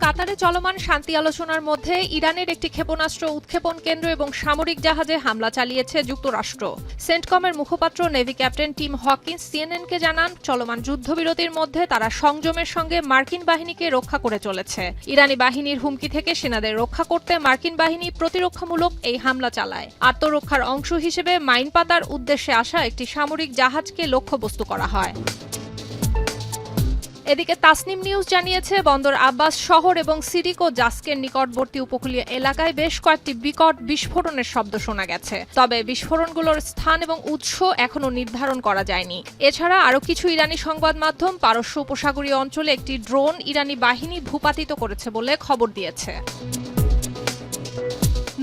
কাতারে চলমান শান্তি আলোচনার মধ্যে ইরানের একটি ক্ষেপণাস্ত্র উৎক্ষেপণ কেন্দ্র এবং সামরিক জাহাজে হামলা চালিয়েছে যুক্তরাষ্ট্র। সেন্টকমের মুখপাত্র নেভি ক্যাপ্টেন টিম হকিন্স সিএনএনকে জানান, চলমান যুদ্ধবিরতির মধ্যে তারা সংযমের সঙ্গে মার্কিন বাহিনীকে রক্ষা করে চলেছে। ইরানি বাহিনীর হুমকি থেকে সেনাদের রক্ষা করতে মার্কিন বাহিনী প্রতিরক্ষামূলক এই হামলা চালায়। আত্মরক্ষার অংশ হিসেবে মাইন পাতার উদ্দেশ্যে আসা একটি সামরিক জাহাজকে লক্ষ্যবস্তু করা হয়। এদিকে তাসনিম নিউজ জানিয়েছে, বন্দর আব্বাস শহর এবং সিরিক ও জাস্কের নিকটবর্তী উপকূলীয় এলাকায় বেশ কয়েকটি বিকট বিস্ফোরণের শব্দ শোনা গেছে। তবে বিস্ফোরণগুলোর স্থান এবং উৎস এখনও নির্ধারণ করা যায়নি। এছাড়া আরও কিছু ইরানি সংবাদ মাধ্যম পারস্য উপসাগরীয় অঞ্চলে একটি ড্রোন ইরানি বাহিনী ভূপাতিত করেছে বলে খবর দিয়েছে।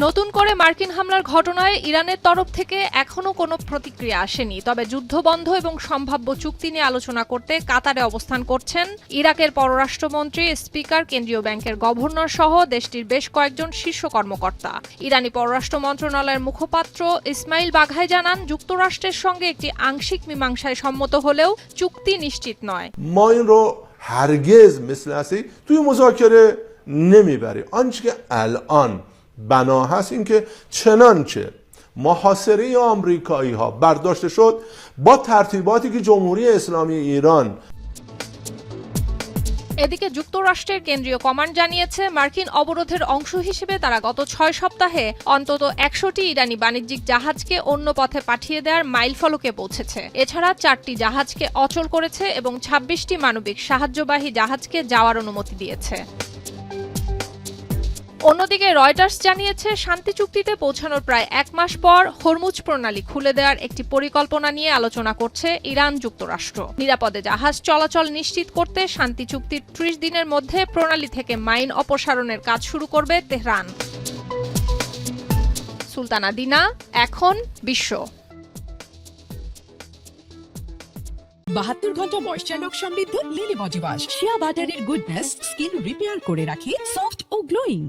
নতুন করে মার্কিন হামলার ঘটনায় ইরানের তরফ থেকে এখনও কোনো প্রতিক্রিয়া আসেনি। তবে যুদ্ধ বন্ধ এবং সম্ভাব্য চুক্তি নিয়ে আলোচনা করতে কাতারে অবস্থান করছেন ইরাকের পররাষ্ট্রমন্ত্রী, স্পিকার, কেন্দ্রীয় ব্যাংকের গভর্নর সহ দেশটির বেশ কয়েকজন শীর্ষ কর্মকর্তা। ইরানি পররাষ্ট্র মন্ত্রণালয়ের মুখপাত্র ইসমাইল বাঘাই জানান, যুক্তরাষ্ট্রের সঙ্গে একটি আংশিক মীমাংসায় সম্মত হলেও চুক্তি নিশ্চিত নয়। هرگز مثل اصلی توی مذاکره نمیبری. آنچه که الان بنا هست این که چنانچه محاصره آمریکایی ها برداشته شد با ترتیباتی که جمهوری اسلامی ایران এদিকে যুক্তরাষ্ট্রের কেন্দ্রীয় কমান্ড জানিয়েছে, মার্কিন অবরোধের অংশ হিসেবে তারা গত 6 সপ্তাহে অন্তত 100টি ইরানি বাণিজ্যিক জাহাজকে অন্য পথে পাঠিয়ে দেওয়ার মাইলফলকে পৌঁছেছে। এছাড়া 4টি জাহাজকে অচল করেছে এবং 26টি মানবিক সাহায্যবাহী জাহাজকে যাওয়ার অনুমতি দিয়েছে। অন্যদিকে রয়টার্স জানিয়েছে, শান্তি চুক্তিতে পৌঁছানোর প্রায় 1 মাস পর হরমুজ প্রণালী খুলে দেওয়ার একটি পরিকল্পনা নিয়ে আলোচনা করছে ইরান যুক্তরাষ্ট্র। নিরাপদে জাহাজ চলাচল নিশ্চিত করতে শান্তি চুক্তির 30 দিনের মধ্যে প্রণালী থেকে মাইন অপসারণের কাজ শুরু করবে তেহরান। সুলতানা দিনা, এখন বিশ্ব। 72 ঘন্টা ময়েশ্চার লক সমৃদ্ধ লিলি বডি ওয়াশ। শিয়া বাটারের গুডনেস স্কিন রিপেয়ার করে রাখে সফট ও গ্লোয়িং।